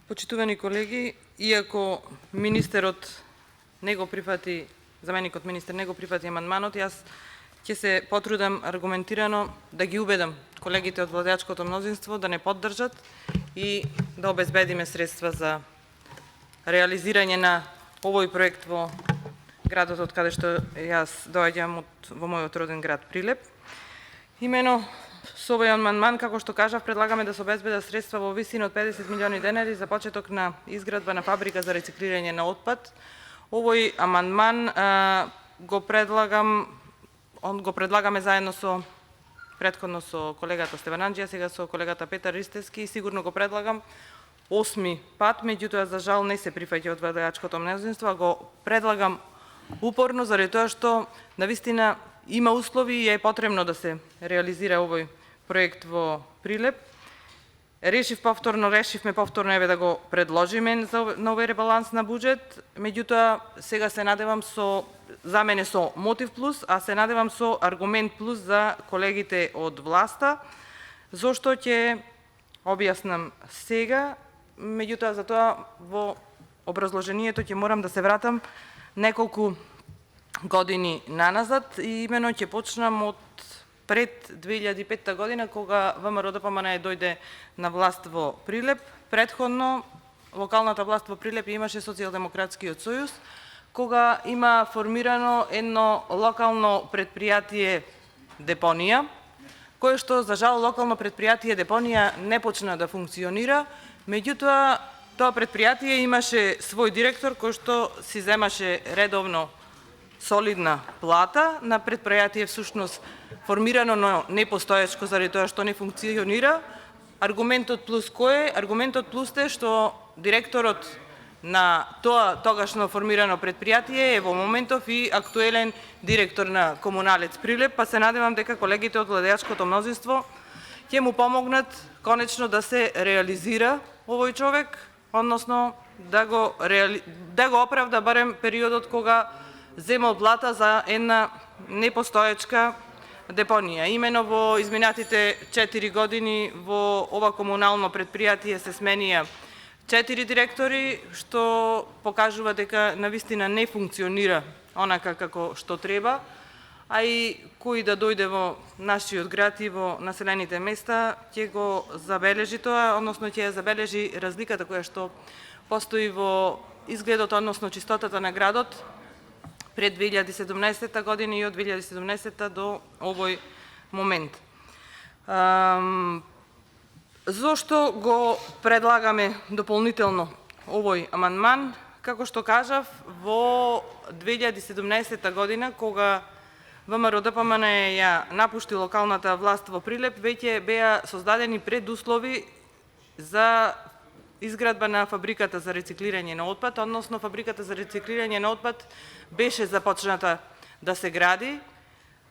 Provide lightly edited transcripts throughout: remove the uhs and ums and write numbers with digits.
Почитувани колеги, иако министерот не го прифати, заменикот министер не го прифати амандманот, јас ќе се потрудам аргументирано да ги убедам колегите од владеачкото мнозинство да не поддржат и да обезбедиме средства за реализирање на овој проект во градот од каде што јас доаѓам во мојот роден град Прилеп. Имено со овој амандман, како што кажав, предлагаме да се обезбедат средства во висина од 50 милиони денари за почеток на изградба на фабрика за рециклирање на отпад. Овој амандман го предлагаме заедно предходно со колегата Стеван Анџија, сега со колегата Петар Ристевски и сигурно го предлагам 8 пат, меѓутоа за жал не се прифаќа од владеачкото мнозинство, го предлагам упорно заради тоа што навистина има услови и е потребно да се реализира овој проект во Прилеп. Решивме повторно да го предложиме на овој ребаланс на буџет, меѓутоа сега се надевам за мене со мотив плюс, а се надевам со аргумент плюс за колегите од власта, зошто ќе објаснам сега, меѓутоа за тоа во образложението ќе морам да се вратам неколку години наназад и имено ќе почнам од пред 2005 година, кога ВМРО-ДПМНЕ дојде на власт во Прилеп. Предходно, локалната власт во Прилеп имаше Социјалдемократскиот сојуз, кога има формирано едно локално предпријатие депонија, кое што, за жал, локално предпријатие депонија не почна да функционира, меѓутоа, тоа предпријатие имаше свој директор кој што си земаше редовно солидна плата на предпријатие всушност формирано, но непостоечко заради тоа што не функционира. Аргументот плюс кој е? Аргументот плюс е што директорот на тогашно формирано предпријатие е во моментов и актуелен директор на Комуналец Прилеп, па се надевам дека колегите од владеачкото мнозинство ќе му помогнат конечно да се реализира овој човек, односно да го оправда барем периодот кога земал плата за една непостоечка депонија. Имено во изминатите 4 години во ова комунално предпријатие се сменија 4 директори, што покажува дека навистина не функционира онака како што треба, а и кој да дојде во нашиот град и во населените места ќе го забележи тоа, односно ќе ја забележи разликата која што постои во изгледот, односно чистотата на градот пред 2017 година и од 2017 до овој момент. Зошто го предлагаме дополнително овој амандман? Како што кажав, во 2017 година, кога ВМРО-ДПМНЕ ја напушти локалната власт во Прилеп, веќе беа создадени предуслови за изградба на фабриката за рециклирање на отпад, односно фабриката за рециклирање на отпад беше започната да се гради.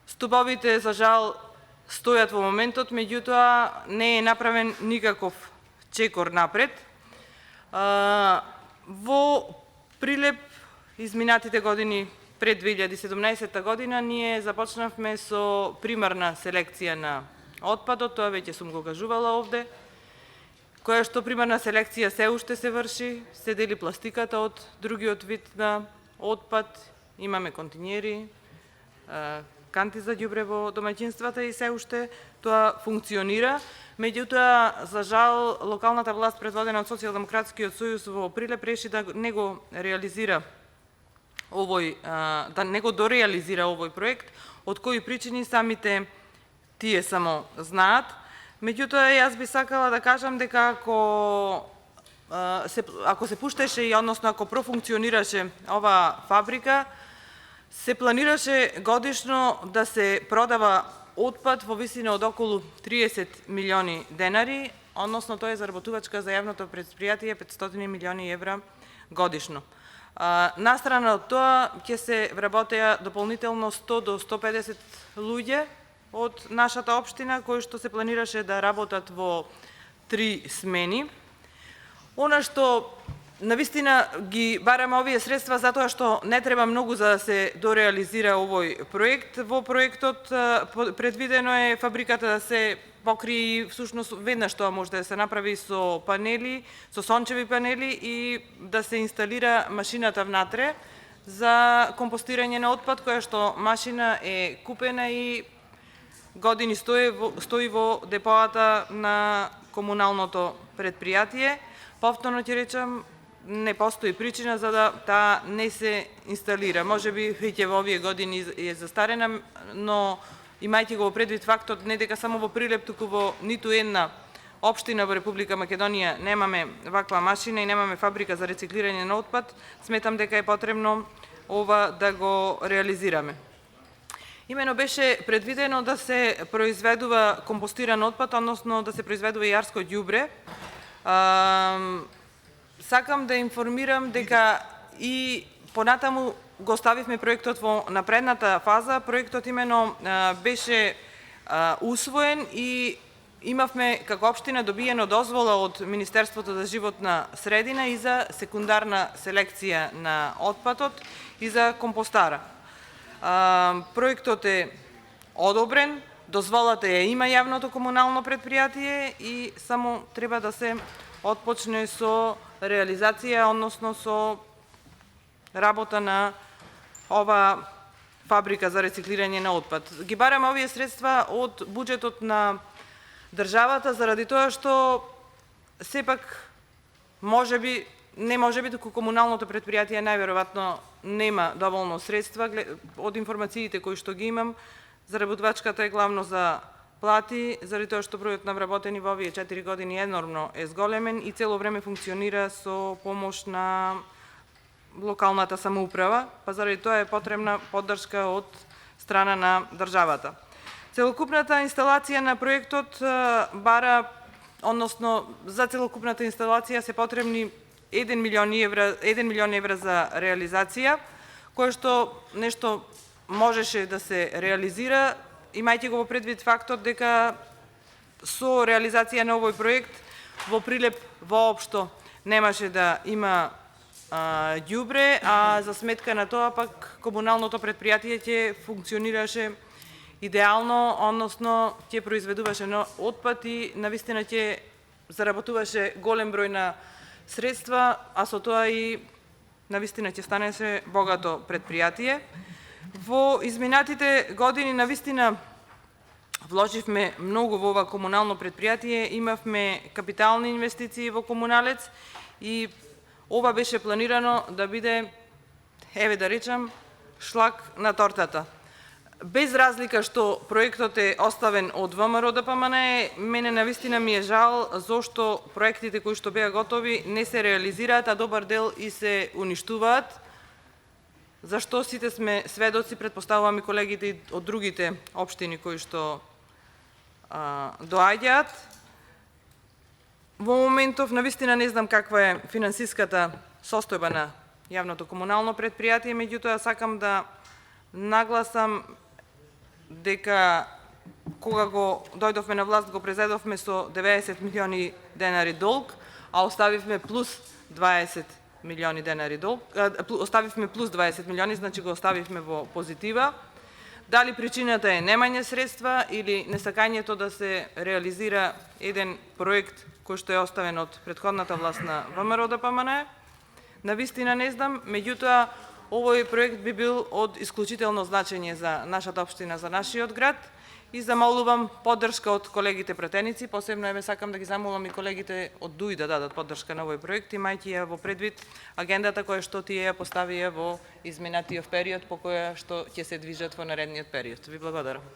Стубовите, за жал, стојат во моментот, меѓутоа не е направен никаков чекор напред. Во Прилеп изминатите години пред 2017 година ние започнавме со примарна селекција на отпадот, тоа веќе сум го кажувала овде, која што примарна селекција се уште се врши, се дели пластиката од другиот вид на отпад, имаме континери, канти за ѓубре во домаќинствата и се уште тоа функционира. Меѓутоа, за жал, локалната власт предводена од Социјалдемократскиот сојуз во Прилеп реши да не го реализира овој проект, од кои причини самите тие само знаат. Меѓутоа, јас би сакала да кажам дека ако се пуштеше и односно ако профункционираше ова фабрика, се планираше годишно да се продава отпад во висина од околу 30 милиони денари, односно тоа е заработувачка за јавното предпријатие 500 милиони евра годишно. Настрана од тоа ќе се вработеа дополнително 100 до 150 луѓе од нашата општина, кои што се планираше да работат во 3 смени. Она што Навистина ги бараме овие средства затоа што не треба многу за да се дореализира овој проект. Во проектот предвидено е фабриката да се покри всушност веднаш тоа може да се направи со панели, со сончеви панели и да се инсталира машината внатре за компостирање на отпад, која што машина е купена и години стои во депоата на комуналното предпријатие. Повторно ќе речам, не постои причина за да таа не се инсталира. Може би веќе во овие години е застарена, но имајќи го предвид фактот не дека само во Прилеп, туку во ниту една општина во Република Македонија немаме ваква машина и немаме фабрика за рециклирање на отпад, сметам дека е потребно ова да го реализираме. Имено беше предвидено да се произведува компостиран отпад, односно да се произведува јарско ѓубре. Сакам да информирам дека и понатаму го оставивме проектот во напредната фаза. Проектот имено беше усвоен и имавме како општина добиено дозвола од Министерството за животна средина и за секундарна селекција на отпадот и за компостара. Проектот е одобрен, дозволата ја има јавното комунално предпријатие и само треба да се отпочне со реализација, односно со работа на ова фабрика за рециклирање на отпад. Ги бараме овие средства од буџетот на државата заради тоа што сепак не може би туку комуналното предпријатие најверојатно нема доволно средства од информациите кои што ги имам. Заработувачката е главно за плати, заради тоа што бројот на вработени во овие 4 години енормно е зголемен и цело време функционира со помош на локалната самоуправа, па заради тоа е потребна поддршка од страна на државата. Целокупната инсталација на проектот бара, односно за целокупната инсталација се потребни 1 милион евра за реализација, кое што нешто можеше да се реализира, имајќи го во предвид фактот дека со реализација на овој проект во Прилеп воопшто немаше да има ѓубре, а за сметка на тоа пак комуналното предпријатие ќе функционираше идеално, односно ќе произведуваше отпад и навистина ќе заработуваше голем број на средства, а со тоа и навистина ќе станеше богато предпријатие. Во изминатите години навистина вложивме многу во ова комунално предпријатие, имавме капитални инвестиции во Комуналец и ова беше планирано да биде, еве да речам, шлак на тортата. Без разлика што проектот е оставен од ВМРО ДПМНЕ, мене навистина ми е жал зошто проектите кои што беа готови не се реализираат, а добар дел и се уништуваат. Зашто сите сме сведоци, претпоставувам и колегите од другите општини кои што доаѓаат. Во моментов навистина не знам каква е финансиската состојба на јавното комунално предпријатие, меѓутоа сакам да нагласам дека кога го дојдовме на власт го презедовме со 90 милиони денари долг, а оставивме плюс 20 милиони денари долг, оставивме плюс 20 милиони, значи го оставивме во позитива. Дали причината е немање средства или несакањето да се реализира еден проект кој што е оставен од претходната власт на ВМРО ДПМНЕ, навистина не знам, меѓутоа овој проект би бил од исклучително значење за нашата општина, за нашиот град и замолувам поддршка од колегите пратеници, посебно еве сакам да ги замолам и колегите од ДУИ да дадат поддршка на овој проект, имајќи ја во предвид агендата која што тие ја поставија во изминатиот период, по која што ќе се движат во наредниот период. Ви благодарам.